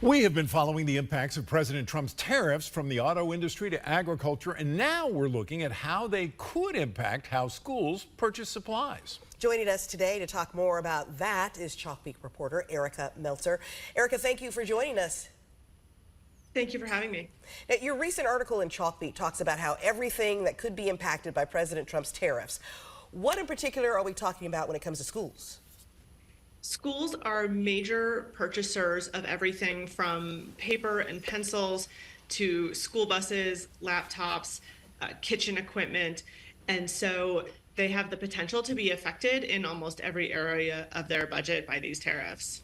We have been following the impacts of President Trump's tariffs from the auto industry to agriculture, and now we're looking at how they could impact how schools purchase supplies. Joining us today to talk more about that is chalkbeat reporter Erica Meltzer. Erica, thank you for joining us. Thank you for having me. Now, your recent article in Chalkbeat talks about how everything that could be impacted by President Trump's tariffs. What in particular are we talking about when it comes to schools? Schools are major purchasers of everything from paper and pencils to school buses, laptops, kitchen equipment, and so they have the potential to be affected in almost every area of their budget by these tariffs.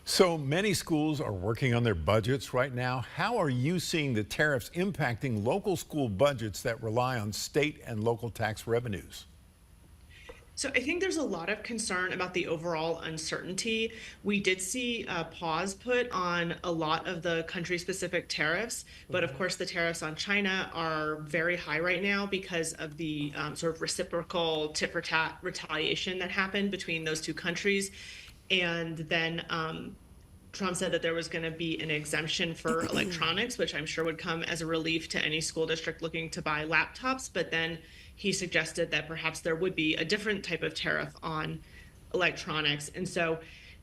So many schools are working on their budgets right now. How are you seeing the tariffs impacting local school budgets that rely on state and local tax revenues? So I think there's a lot of concern about the overall uncertainty. We did see a pause put on a lot of the country-specific tariffs, but of course the tariffs on China are very high right now because of the sort of reciprocal tit-for-tat retaliation that happened between those two countries. And then Trump said that there was going to be an exemption for electronics, which I'm sure would come as a relief to any school district looking to buy laptops. But then he suggested that perhaps there would be a different type of tariff on electronics. And so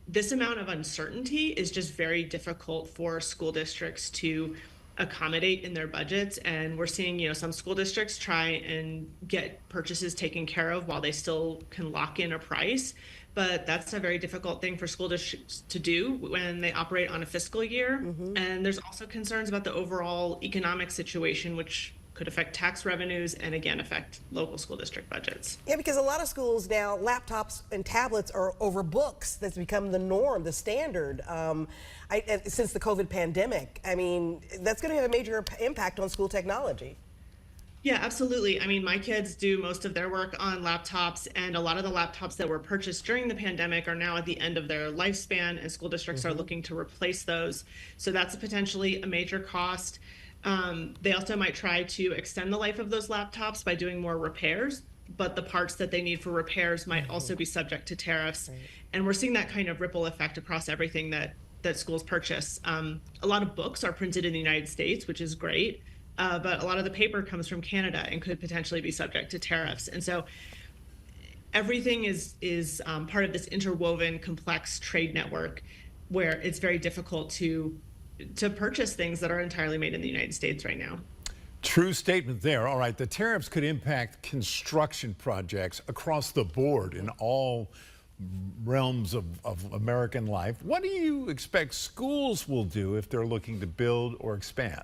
this amount of uncertainty is just very difficult for school districts to accommodate in their budgets. And we're seeing, some school districts try and get purchases taken care of while they still can lock in a price. But that's a very difficult thing for school districts to do when they operate on a fiscal year. And there's also concerns about the overall economic situation, which could affect tax revenues and again affect local school district budgets. Yeah, because a lot of schools now, laptops and tablets are over books. That's become the norm, the standard since the COVID pandemic. I mean, that's going to have a major impact on school technology. Yeah, absolutely. I mean, my kids do most of their work on laptops, and a lot of the laptops that were purchased during the pandemic are now at the end of their lifespan, and school districts are looking to replace those. So that's potentially a major cost. They also might try to extend the life of those laptops by doing more repairs, but the parts that they need for repairs might also be subject to tariffs. And we're seeing that kind of ripple effect across everything that schools purchase. A lot of books are printed in the United States, which is great. But a lot of the paper comes from Canada and could potentially be subject to tariffs. And so everything is part of this interwoven, complex trade network where it's very difficult to purchase things that are entirely made in the United States right now. True statement there. All right, the tariffs could impact construction projects across the board in all realms of American life. What do you expect schools will do if they're looking to build or expand?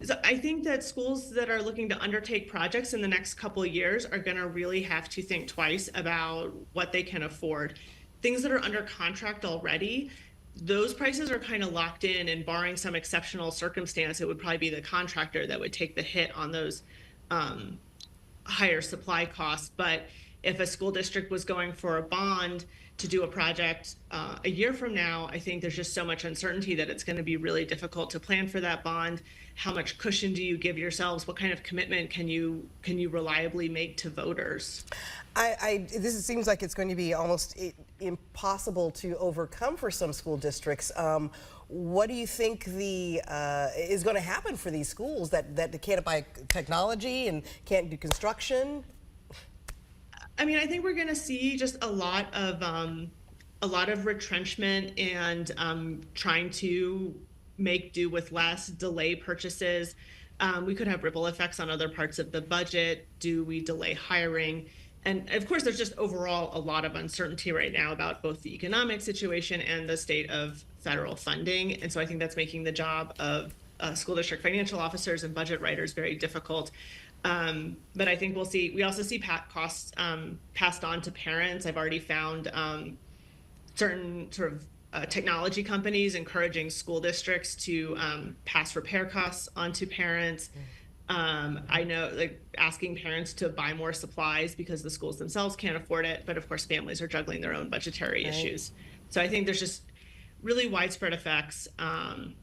So I think that schools that are looking to undertake projects in the next couple of years are going to really have to think twice about what they can afford. Things that are under contract already, those prices are kind of locked in, and barring some exceptional circumstance, it would probably be the contractor that would take the hit on those higher supply costs. But if a school district was going for a bond to do a project a year from now, I think there's just so much uncertainty that it's going to be really difficult to plan for that bond. How much cushion do you give yourselves? What kind of commitment can you reliably make to voters? This seems like it's going to be almost impossible to overcome for some school districts. What do you think is going to happen for these schools that can't buy technology and can't do construction? I mean, I think we're going to see just a lot of retrenchment and trying to make do with less, delay purchases. We could have ripple effects on other parts of the budget. Do we delay hiring? And of course, there's just overall a lot of uncertainty right now about both the economic situation and the state of federal funding. And so I think that's making the job of school district financial officers and budget writers very difficult. But I think we'll see. We also see costs passed on to parents. I've already found certain sort of technology companies encouraging school districts to pass repair costs onto parents. I know, like, asking parents to buy more supplies because the schools themselves can't afford it. But of course, families are juggling their own budgetary issues. So I think there's just really widespread effects on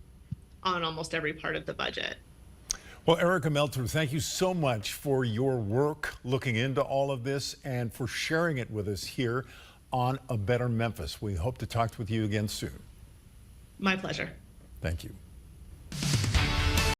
almost every part of the budget. Well, Erica Meltzer, thank you so much for your work looking into all of this and for sharing it with us here on A Better Memphis. We hope to talk with you again soon. My pleasure. Thank you.